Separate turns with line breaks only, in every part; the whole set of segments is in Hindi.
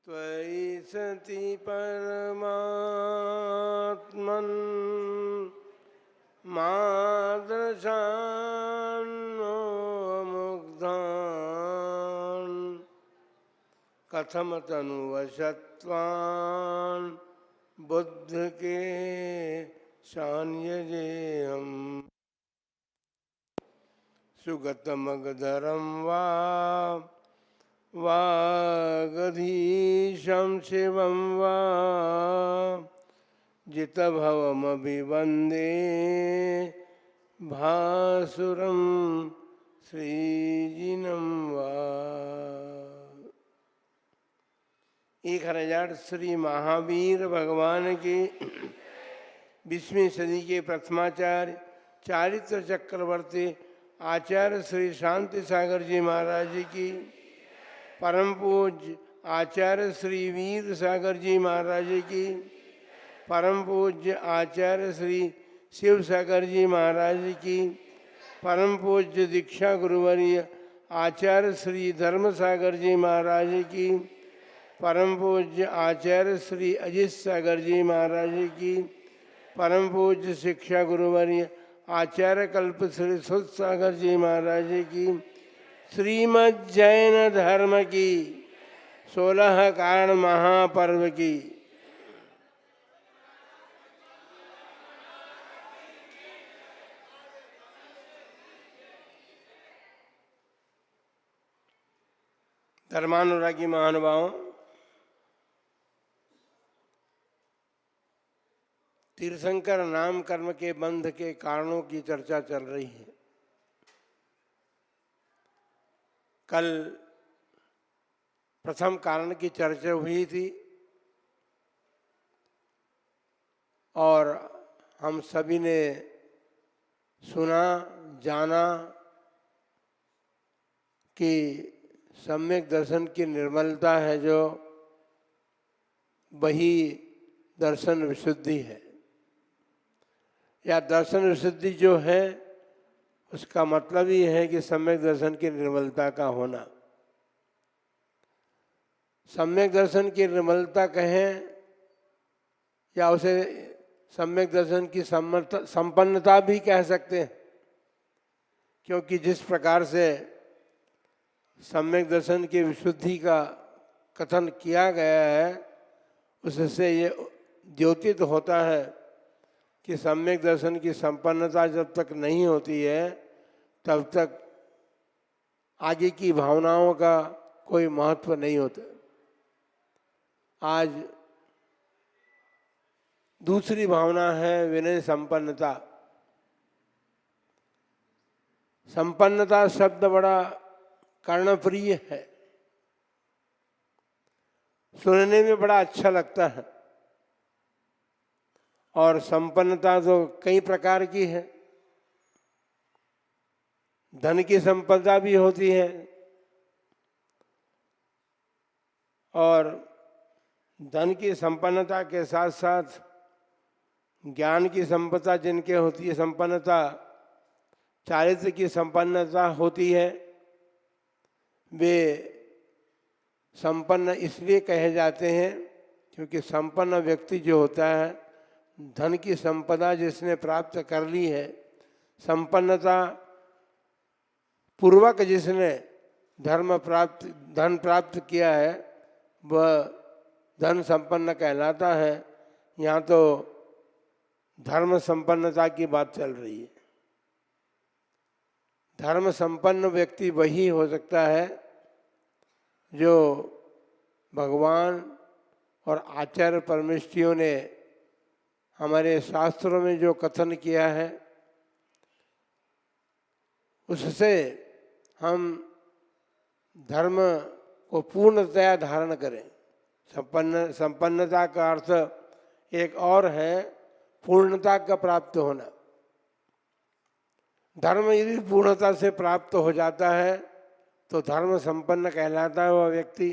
त्वयि सति परमात्मन् मादृशान्नो मुग्धान् कथम तनुवशत्वान् बुद्ध के शान्यजेयम् सुगतमगधरं वा वागधीशं शिवं वा जितभवमभिवन्दे भासुरं श्रीजिनं वा। 1000 श्री महावीर भगवान की 20वीं सदी के प्रथमाचार्य चारित्र चक्रवर्ती आचार्य श्री शांति सागर जी महाराज जी की, परम पूज्य आचार्य श्री वीर सागर जी महाराज जी की, परम पूज्य आचार्य श्री शिव सागर जी महाराज जी की, परम पूज्य दीक्षा गुरुवर्य आचार्य श्री धर्म सागर जी महाराज जी की, परम पूज्य आचार्य श्री अजित सागर जी महाराज जी की, परम पूज्य शिक्षा गुरुवर्य आचार्य कल्प श्री सुध सागर जी महाराज जी की, श्रीमद् जैन धर्म की 16 कारण महापर्व की धर्मानुरागी महानुभावों, तीर्थंकर नाम कर्म के बंध के कारणों की चर्चा चल रही है। कल प्रथम कारण की चर्चा हुई थी और हम सभी ने सुना जाना कि सम्यक दर्शन की निर्मलता है जो वही दर्शन विशुद्धि है, या दर्शन विशुद्धि जो है उसका मतलब ही है कि सम्यक दर्शन की निर्मलता का होना। सम्यक दर्शन की निर्मलता कहें या उसे सम्यक दर्शन की संपन्नता भी कह सकते हैं, क्योंकि जिस प्रकार से सम्यक दर्शन की विशुद्धि का कथन किया गया है उससे ये द्योतित होता है कि सम्यक दर्शन की संपन्नता जब तक नहीं होती है तब तक आगे की भावनाओं का कोई महत्व नहीं होता। आज दूसरी भावना है विनय संपन्नता। संपन्नता शब्द बड़ा कर्णप्रिय है, सुनने में बड़ा अच्छा लगता है, और संपन्नता तो कई प्रकार की है। धन की संपदा भी होती है और धन की संपन्नता के साथ साथ ज्ञान की संपदा जिनके होती है संपन्नता, चारित्र की संपन्नता होती है, वे संपन्न इसलिए कहे जाते हैं क्योंकि संपन्न व्यक्ति जो होता है, धन की संपदा जिसने प्राप्त कर ली है, संपन्नता पूर्वक जिसने धन प्राप्त किया है, वह धन संपन्न कहलाता है। यहाँ तो धर्म संपन्नता की बात चल रही है। धर्म संपन्न व्यक्ति वही हो सकता है जो भगवान और आचार्य परमेष्ठियों ने हमारे शास्त्रों में जो कथन किया है उससे हम धर्म को पूर्णतया धारण करें। संपन्नता का अर्थ एक और है पूर्णता का प्राप्त होना। धर्म यदि पूर्णता से प्राप्त हो जाता है तो धर्म संपन्न कहलाता है वह व्यक्ति।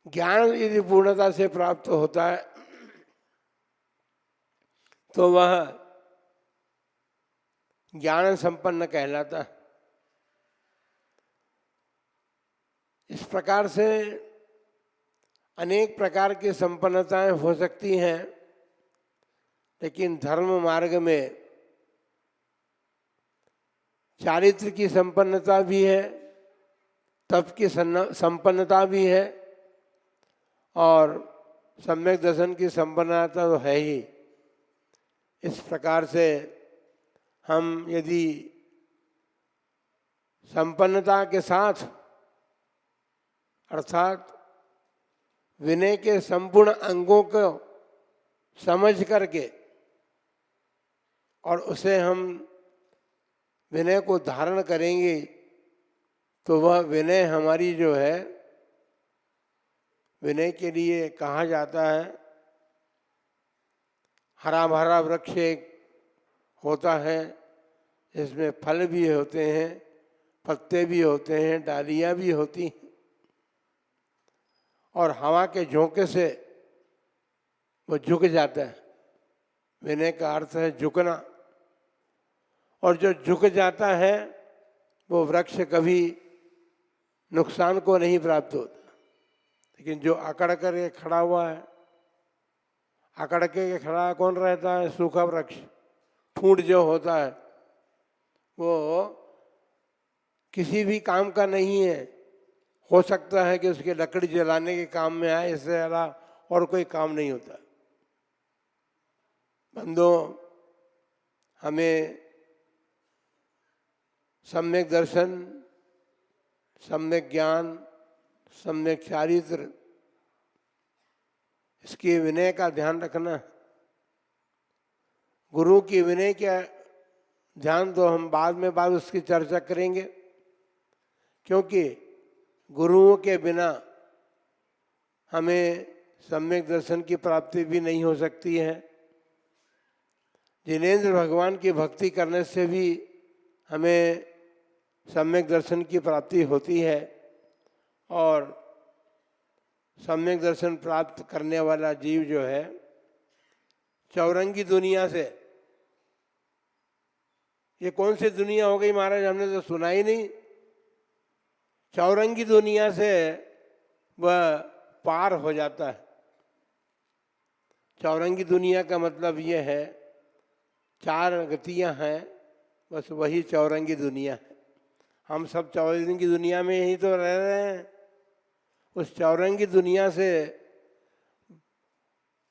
ज्ञान यदि पूर्णता से प्राप्त होता है तो वह ज्ञान संपन्न कहलाता है। इस प्रकार से अनेक प्रकार की संपन्नताएं हो सकती हैं, लेकिन धर्म मार्ग में चारित्र की संपन्नता भी है, तप की संपन्नता भी है और सम्यक दर्शन की संपन्नता तो है ही। इस प्रकार से हम यदि संपन्नता के साथ अर्थात विनय के संपूर्ण अंगों को समझ करके और उसे हम विनय को धारण करेंगे तो वह विनय हमारी जो है, विनय के लिए कहा जाता है हरा भरा वृक्ष एक होता है, इसमें फल भी होते हैं, पत्ते भी होते हैं, डालियाँ भी होती हैं और हवा के झोंके से वो झुक जाता है। विनय का अर्थ है झुकना, और जो झुक जाता है वो वृक्ष कभी नुकसान को नहीं प्राप्त होता। लेकिन जो अकड़ करके खड़ा हुआ है, अकड़ के खड़ा कौन रहता है? सूखा वृक्ष। ठूंठ जो होता है वो किसी भी काम का नहीं है। हो सकता है कि उसके लकड़ी जलाने के काम में आए, इससे अलावा और कोई काम नहीं होता। बंदों, हमें सम्यक दर्शन, सम्यक ज्ञान, सम्यक चारित्र, इसके विनय का ध्यान रखना। गुरु की विनय का ध्यान तो हम बाद उसकी चर्चा करेंगे, क्योंकि गुरुओं के बिना हमें सम्यक दर्शन की प्राप्ति भी नहीं हो सकती है। जिनेंद्र भगवान की भक्ति करने से भी हमें सम्यक दर्शन की प्राप्ति होती है, और सम्यक दर्शन प्राप्त करने वाला जीव जो है चौरंगी दुनिया से, ये कौन सी दुनिया हो गई महाराज, हमने तो सुना ही नहीं। चौरंगी दुनिया से वह पार हो जाता है। चौरंगी दुनिया का मतलब ये है, चार गतियां हैं, बस वही चौरंगी दुनिया है। हम सब चौरंगी दुनिया में ही तो रह रहे हैं। उस चौरंगी दुनिया से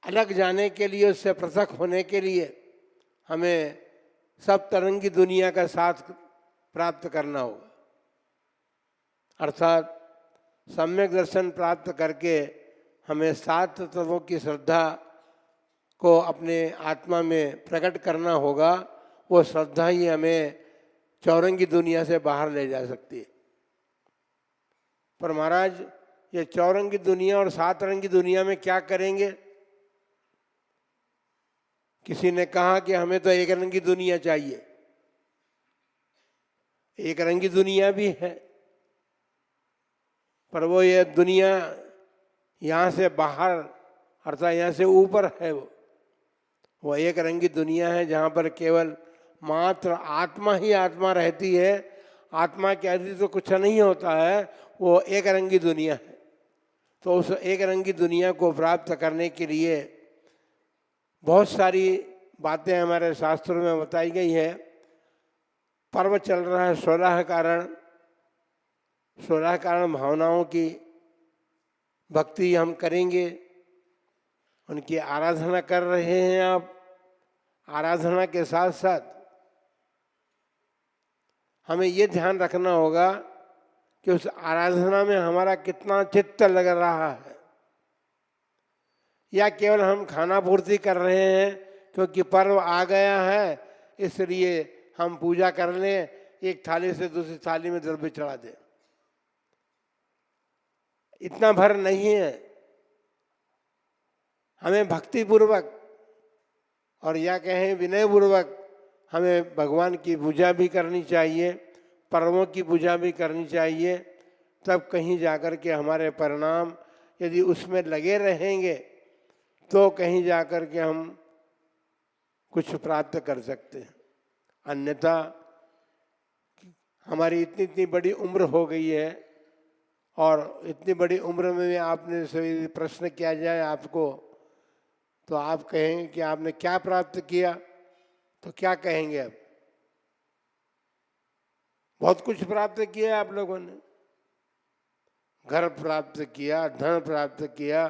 अलग जाने के लिए, उससे पृथक होने के लिए हमें सब तरंगी दुनिया का साथ प्राप्त करना होगा। अर्थात सम्यक दर्शन प्राप्त करके हमें सात तत्वों की श्रद्धा को अपने आत्मा में प्रकट करना होगा। वो श्रद्धा ही हमें चौरंगी दुनिया से बाहर ले जा सकती है। पर महाराज, ये चौरंगी दुनिया और सात रंगी दुनिया में क्या करेंगे? किसी ने कहा कि हमें तो एक रंगी दुनिया चाहिए। एक रंगी दुनिया भी है, पर वो ये दुनिया यहाँ से बाहर अर्थात यहाँ से ऊपर है। वो एक रंगी दुनिया है जहाँ पर केवल मात्र आत्मा ही आत्मा रहती है। आत्मा के अतिरिक्त तो कुछ नहीं होता है। वो एक रंगी दुनिया है। तो उस एक रंगी दुनिया को प्राप्त करने के लिए बहुत सारी बातें हमारे शास्त्रों में बताई गई है। पर्व चल रहा है 16 कारण। 16 कारण भावनाओं की भक्ति हम करेंगे, उनकी आराधना कर रहे हैं आप। आराधना के साथ साथ हमें ये ध्यान रखना होगा कि उस आराधना में हमारा कितना चित्त लग रहा है, या केवल हम खाना पूर्ति कर रहे हैं क्योंकि पर्व आ गया है इसलिए हम पूजा कर लें, एक थाली से दूसरी थाली में द्रव्य चढ़ा दें। इतना भर नहीं है। हमें भक्ति पूर्वक और या कहें विनय पूर्वक हमें भगवान की पूजा भी करनी चाहिए, पर्वों की पूजा भी करनी चाहिए। तब कहीं जाकर के हमारे परिणाम यदि उसमें लगे रहेंगे तो कहीं जाकर के हम कुछ प्राप्त कर सकते हैं। अन्यथा हमारी इतनी इतनी बड़ी उम्र हो गई है, और इतनी बड़ी उम्र में भी आपने से प्रश्न किया जाए आपको, तो आप कहेंगे कि आपने क्या प्राप्त किया, तो क्या कहेंगे आप? बहुत कुछ प्राप्त किया आप लोगों ने, घर प्राप्त किया, धन प्राप्त किया,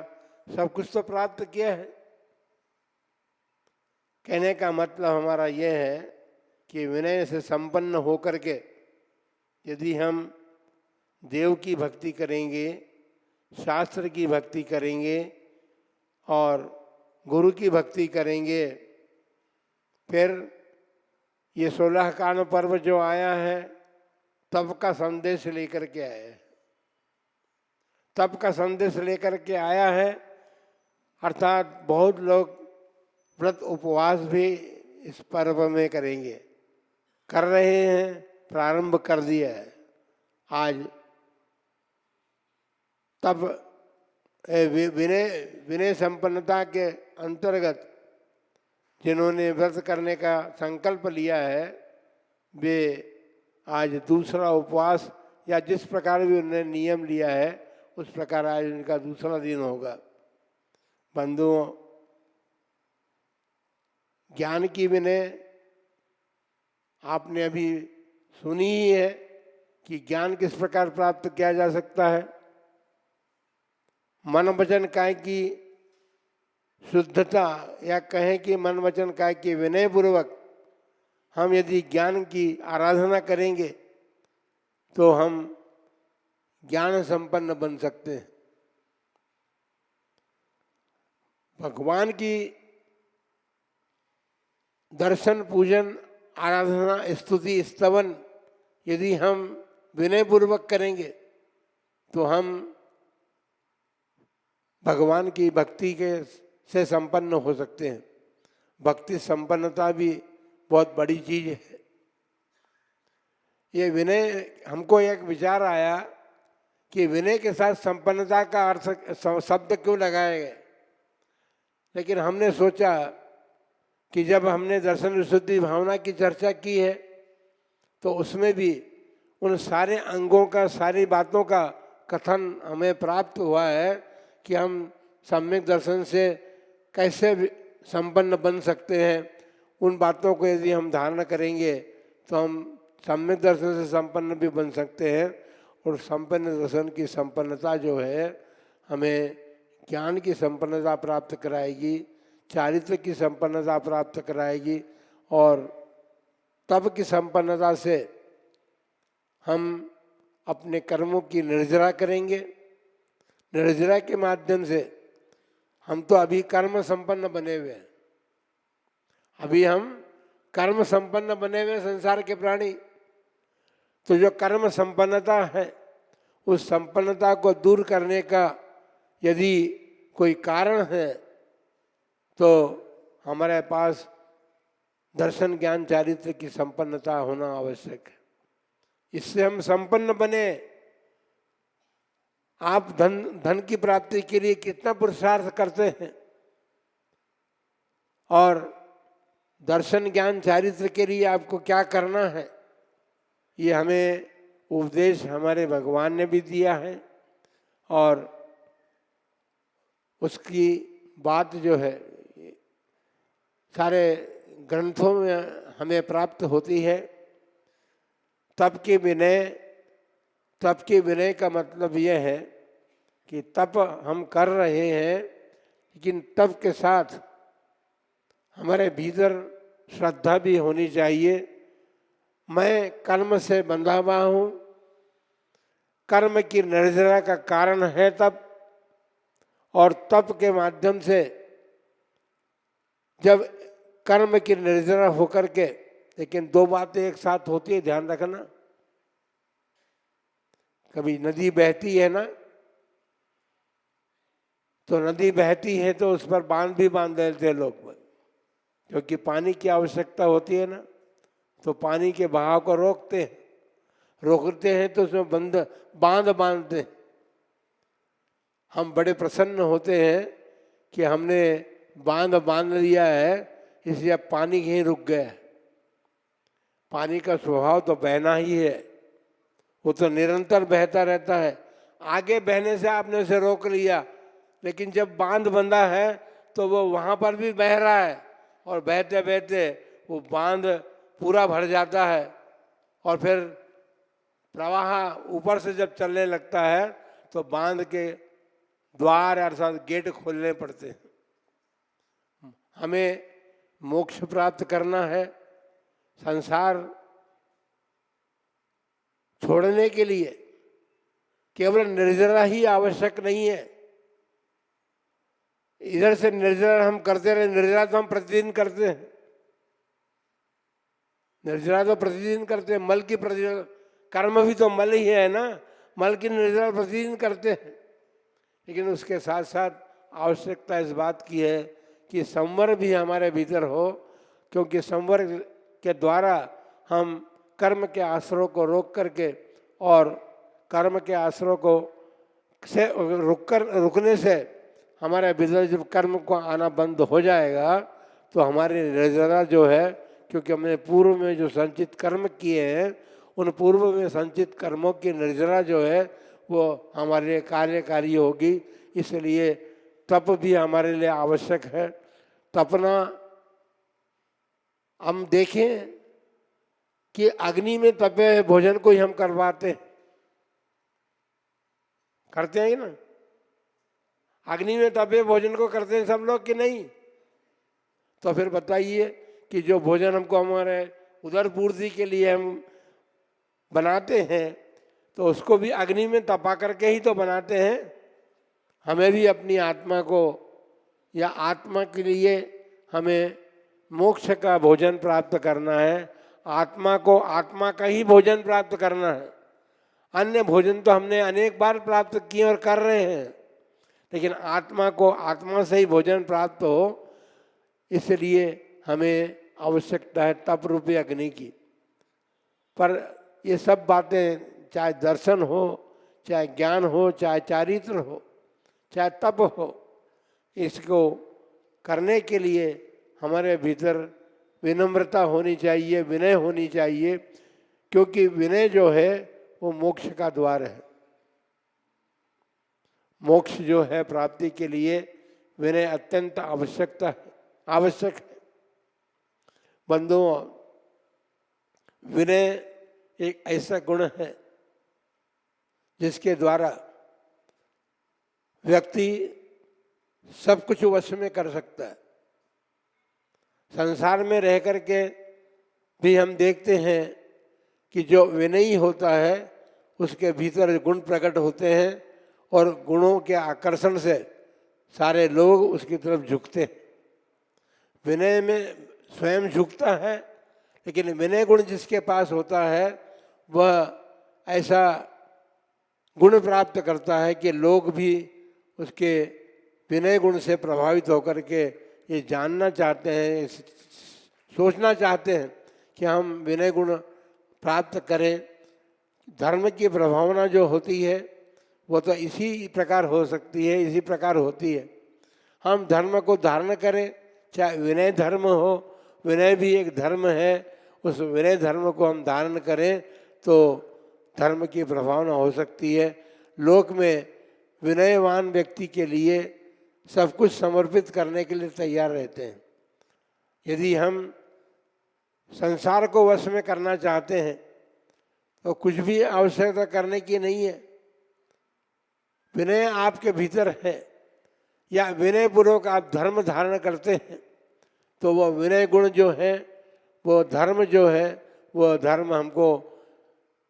सब कुछ तो प्राप्त किया है। कहने का मतलब हमारा यह है कि विनय से संपन्न होकर के यदि हम देव की भक्ति करेंगे, शास्त्र की भक्ति करेंगे और गुरु की भक्ति करेंगे, फिर ये 16 कान पर्व जो आया है तब का संदेश लेकर के आया है, तब का संदेश लेकर के आया है। अर्थात बहुत लोग व्रत उपवास भी इस पर्व में करेंगे, कर रहे हैं, प्रारंभ कर दिया है। आज तब विनय विनय संपन्नता के अंतर्गत जिन्होंने व्रत करने का संकल्प लिया है, वे आज दूसरा उपवास या जिस प्रकार भी उन्होंने नियम लिया है उस प्रकार आज उनका दूसरा दिन होगा। बंधुओं, ज्ञान की विनय आपने अभी सुनी ही है कि ज्ञान किस प्रकार प्राप्त किया जा सकता है। मन वचन काय की शुद्धता, या कहें कि मन वचन काय की विनय पूर्वक हम यदि ज्ञान की आराधना करेंगे तो हम ज्ञान संपन्न बन सकते हैं। भगवान की दर्शन, पूजन, आराधना, स्तुति, स्तवन यदि हम विनय पूर्वक करेंगे तो हम भगवान की भक्ति के से संपन्न हो सकते हैं। भक्ति संपन्नता भी बहुत बड़ी चीज है। ये विनय, हमको एक विचार आया कि विनय के साथ संपन्नता का अर्थ शब्द क्यों लगाए गए, लेकिन हमने सोचा कि जब हमने दर्शन विशुद्धि भावना की चर्चा की है तो उसमें भी उन सारे अंगों का, सारी बातों का कथन हमें प्राप्त हुआ है कि हम सम्यक दर्शन से कैसे संपन्न बन सकते हैं। उन बातों को यदि हम धारण करेंगे तो हम सम्यक दर्शन से संपन्न भी बन सकते हैं। और संपन्न दर्शन की संपन्नता जो है हमें ज्ञान की संपन्नता प्राप्त कराएगी, चारित्र की संपन्नता प्राप्त कराएगी, और तप की संपन्नता से हम अपने कर्मों की निर्जरा करेंगे। निर्जरा के माध्यम से हम तो अभी कर्म संपन्न बने हुए हैं, अभी हम कर्म संपन्न बने हुए संसार के प्राणी। तो जो कर्म संपन्नता है उस संपन्नता को दूर करने का यदि कोई कारण है तो हमारे पास दर्शन, ज्ञान, चारित्र की संपन्नता होना आवश्यक है। इससे हम संपन्न बने। आप धन की प्राप्ति के लिए कितना पुरुषार्थ करते हैं, और दर्शन, ज्ञान, चारित्र के लिए आपको क्या करना है, ये हमें उपदेश हमारे भगवान ने भी दिया है। और उसकी बात जो है सारे ग्रंथों में हमें प्राप्त होती है। तप के विनय का मतलब यह है कि तप हम कर रहे हैं, लेकिन तप के साथ हमारे भीतर श्रद्धा भी होनी चाहिए। मैं कर्म से बंधा हुआ हूँ, कर्म की निर्जरा का कारण है तप, और तप के माध्यम से जब कर्म की निर्जरा होकर के, लेकिन दो बातें एक साथ होती है, ध्यान रखना। कभी नदी बहती है ना, तो नदी बहती है तो उस पर बांध भी बांध देते हैं लोग, क्योंकि पानी की आवश्यकता होती है ना, तो पानी के बहाव को रोकते हैं तो उसमें बांध बांधते हैं। हम बड़े प्रसन्न होते हैं कि हमने बांध लिया है, इसलिए अब पानी यहीं रुक गया। पानी का स्वभाव तो बहना ही है, वो तो निरंतर बहता रहता है। आगे बहने से आपने उसे रोक लिया, लेकिन जब बांध बंधा है तो वो वहाँ पर भी बह रहा है, और बहते बहते वो बांध पूरा भर जाता है, और फिर प्रवाह ऊपर से जब चलने लगता है तो बांध के द्वार अर्थात गेट खोलने पड़ते हैं। हमें मोक्ष प्राप्त करना है, संसार छोड़ने के लिए केवल निर्जरा ही आवश्यक नहीं है। इधर से निर्जरा हम करते रहे, निर्जरा तो हम प्रतिदिन करते हैं, निर्जरा तो प्रतिदिन करते हैं, मल की प्रतिदिन, कर्म भी तो मल ही है ना, मल की निर्जरा प्रतिदिन करते हैं। लेकिन उसके साथ साथ आवश्यकता इस बात की है कि संवर भी हमारे भीतर हो, क्योंकि संवर के द्वारा हम कर्म के आश्रयों को रोक करके, और कर्म के आश्रयों को से रुकने से हमारे भीतर जब कर्म को आना बंद हो जाएगा तो हमारी निर्जरा जो है, क्योंकि हमने पूर्व में जो संचित कर्म किए हैं, उन पूर्व में संचित कर्मों की निर्जरा जो है वो हमारे लिए कार्यकारी होगी। इसलिए तप भी हमारे लिए आवश्यक है। तपना, हम देखें कि अग्नि में तपे हुए भोजन को ही हम करवाते हैं, करते हैं ना, अग्नि में तपे भोजन को करते हैं सब लोग कि नहीं? तो फिर बताइए कि जो भोजन हमको हमारे उदर पूर्ति के लिए हम बनाते हैं तो उसको भी अग्नि में तपा करके ही तो बनाते हैं। हमें भी अपनी आत्मा को या आत्मा के लिए हमें मोक्ष का भोजन प्राप्त करना है, आत्मा को आत्मा का ही भोजन प्राप्त करना है। अन्य भोजन तो हमने अनेक बार प्राप्त किए और कर रहे हैं, लेकिन आत्मा को आत्मा से ही भोजन प्राप्त हो, इसलिए हमें आवश्यकता है तप रूपी अग्नि की। पर ये सब बातें, चाहे दर्शन हो, चाहे ज्ञान हो, चाहे चारित्र हो, चाहे तप हो, इसको करने के लिए हमारे भीतर विनम्रता होनी चाहिए, विनय होनी चाहिए, क्योंकि विनय जो है वो मोक्ष का द्वार है। मोक्ष जो है प्राप्ति के लिए विनय अत्यंत आवश्यक है। बंधुओं, विनय एक ऐसा गुण है जिसके द्वारा व्यक्ति सब कुछ वश में कर सकता है। संसार में रह करके भी हम देखते हैं कि जो विनयी होता है उसके भीतर गुण प्रकट होते हैं, और गुणों के आकर्षण से सारे लोग उसकी तरफ झुकते हैं। विनय में स्वयं झुकता है, लेकिन विनय गुण जिसके पास होता है वह ऐसा गुण प्राप्त करता है कि लोग भी उसके विनय गुण से प्रभावित होकर के ये जानना चाहते हैं, सोचना चाहते हैं कि हम विनय गुण प्राप्त करें। धर्म की प्रभावना जो होती है वो तो इसी प्रकार हो सकती है, इसी प्रकार होती है। हम धर्म को धारण करें, चाहे विनय धर्म हो, विनय भी एक धर्म है, उस विनय धर्म को हम धारण करें तो धर्म की प्रभावना हो सकती है। लोक में विनयवान व्यक्ति के लिए सब कुछ समर्पित करने के लिए तैयार रहते हैं। यदि हम संसार को वश में करना चाहते हैं तो कुछ भी आवश्यकता करने की नहीं है। विनय आपके भीतर है, या विनय पूर्वक आप धर्म धारण करते हैं तो वो विनय गुण जो है, वो धर्म जो है, वो धर्म हमको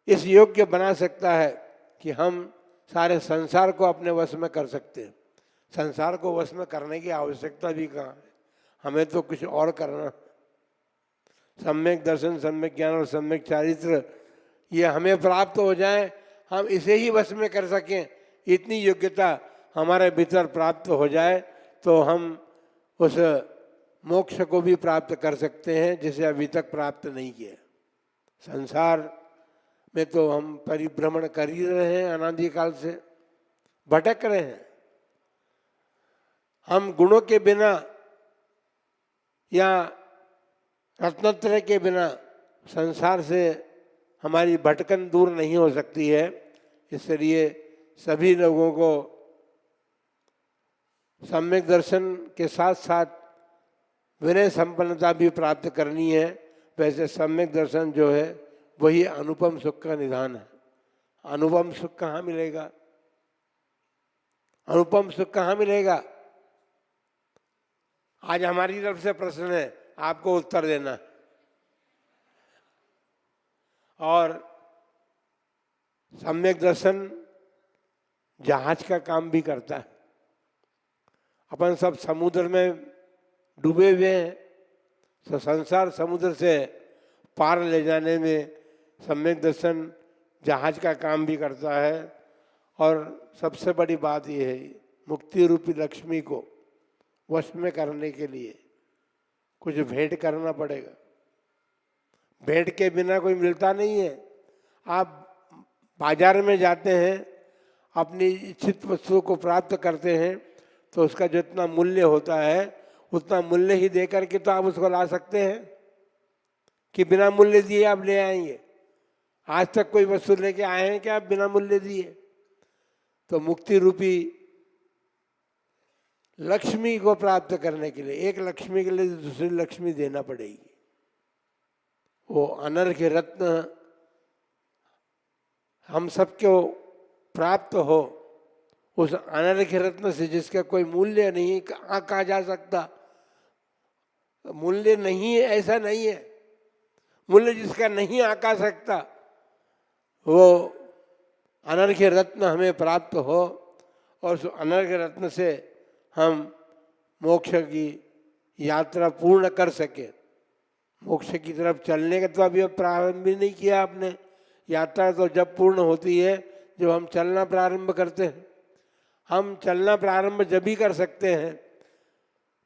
इस योग्य बना सकता है कि हम सारे संसार को अपने वश में कर सकते हैं। संसार को वश में करने की आवश्यकता भी कहाँ है, हमें तो कुछ और करना। सम्यक दर्शन, सम्यक ज्ञान और सम्यक चारित्र ये हमें प्राप्त हो जाए, हम इसे ही वश में कर सकें, इतनी योग्यता हमारे भीतर प्राप्त हो जाए तो हम उस मोक्ष को भी प्राप्त कर सकते हैं जिसे अभी तक प्राप्त नहीं किया। संसार में तो हम परिभ्रमण कर ही रहे हैं, अनादि काल से भटक रहे हैं। हम गुणों के बिना या रत्नत्रय के बिना संसार से हमारी भटकन दूर नहीं हो सकती है। इसलिए सभी लोगों को सम्यक दर्शन के साथ साथ विनय संपन्नता भी प्राप्त करनी है। वैसे सम्यक दर्शन जो है वही अनुपम सुख का निधान है। अनुपम सुख कहाँ मिलेगा? अनुपम सुख कहाँ मिलेगा? आज हमारी तरफ से प्रश्न है, आपको उत्तर देना है। और सम्यक दर्शन जहाज का काम भी करता है। अपन सब समुद्र में डूबे हुए हैं, तो संसार समुद्र से पार ले जाने में सम्यक दर्शन जहाज का काम भी करता है। और सबसे बड़ी बात यह है, मुक्ति रूपी लक्ष्मी को वश में करने के लिए कुछ भेंट करना पड़ेगा। भेंट के बिना कोई मिलता नहीं है। आप बाजार में जाते हैं, अपनी इच्छित वस्तु को प्राप्त करते हैं, तो उसका जितना मूल्य होता है उतना मूल्य ही दे करके तो आप उसको ला सकते हैं कि बिना मूल्य दिए आप ले आएंगे? आज तक कोई वस्तु लेके आए हैं कि आप बिना मूल्य दिए? तो मुक्ति रूपी लक्ष्मी को प्राप्त करने के लिए एक लक्ष्मी के लिए दूसरी लक्ष्मी देना पड़ेगी। वो अनर्घ्य रत्न हम सबको प्राप्त हो, उस अनर्घ्य रत्न से जिसका कोई मूल्य नहीं कहा जा सकता। मूल्य नहीं है ऐसा नहीं है, मूल्य जिसका नहीं आका सकता, वो अनर्घ्य रत्न हमें प्राप्त हो और उस अनर्घ्य रत्न से हम मोक्ष की यात्रा पूर्ण कर सके। मोक्ष की तरफ चलने का तो अभी प्रारंभ भी नहीं किया आपने। यात्रा तो जब पूर्ण होती है जब हम चलना प्रारंभ करते हैं। हम चलना प्रारंभ जब भी कर सकते हैं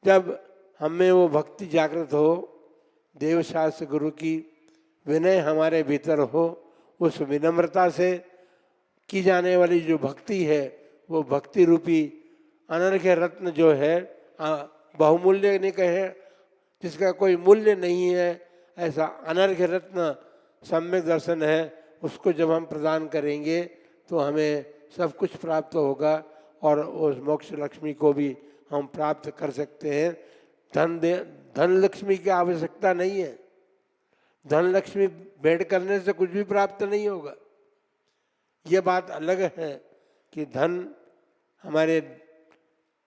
जब हमें वो भक्ति जागृत हो, देवशास्त्र गुरु की विनय हमारे भीतर हो। उस विनम्रता से की जाने वाली जो भक्ति है वो भक्ति रूपी अनर्घ्य रत्न जो है, बहुमूल्य नहीं कहे, जिसका कोई मूल्य नहीं है, ऐसा अनर्घ्य रत्न सम्यक दर्शन है। उसको जब हम प्रदान करेंगे तो हमें सब कुछ प्राप्त होगा और उस मोक्ष लक्ष्मी को भी हम प्राप्त कर सकते हैं। धन लक्ष्मी की आवश्यकता नहीं है। धन लक्ष्मी भेंट करने से कुछ भी प्राप्त नहीं होगा। ये बात अलग है कि धन हमारे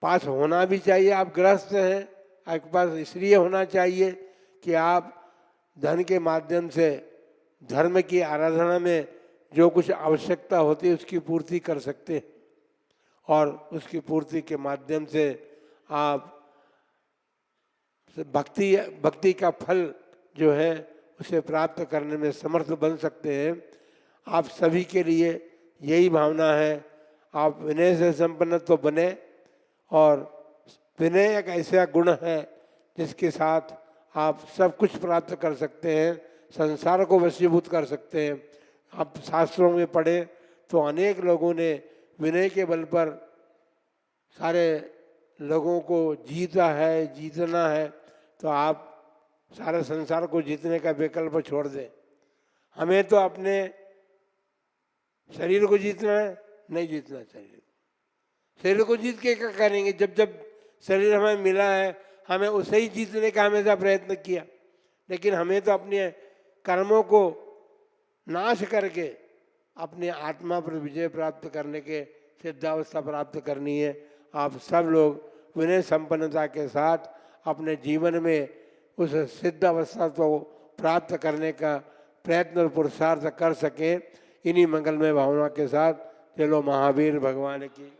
पास होना भी चाहिए। आप गृहस्थ हैं, आपके पास इसलिए होना चाहिए कि आप धन के माध्यम से धर्म की आराधना में जो कुछ आवश्यकता होती है उसकी पूर्ति कर सकते हैं और उसकी पूर्ति के माध्यम से आप भक्ति का फल जो है उसे प्राप्त करने में समर्थ बन सकते हैं। आप सभी के लिए यही भावना है, आप विनय से संपन्न तो बने। और विनय एक ऐसा गुण है जिसके साथ आप सब कुछ प्राप्त कर सकते हैं, संसार को वशीभूत कर सकते हैं। आप शास्त्रों में पढ़े तो अनेक लोगों ने विनय के बल पर सारे लोगों को जीता है, जीतना है। तो आप सारे संसार को जीतने का विकल्प छोड़ दें। हमें तो अपने शरीर को जीतना है, नहीं जीतना शरीर को जीत के क्या करेंगे? जब जब शरीर हमें मिला है हमें उसे ही जीतने का हमेशा प्रयत्न किया। लेकिन हमें तो अपने कर्मों को नाश करके अपने आत्मा पर विजय प्राप्त करने के सिद्धावस्था प्राप्त करनी है। आप सब लोग विनय संपन्नता के साथ अपने जीवन में उस सिद्ध अवस्था को प्राप्त करने का प्रयत्न और पुरुषार्थ कर सकें। इन्हीं मंगलमय भावना के साथ चलो महावीर भगवान की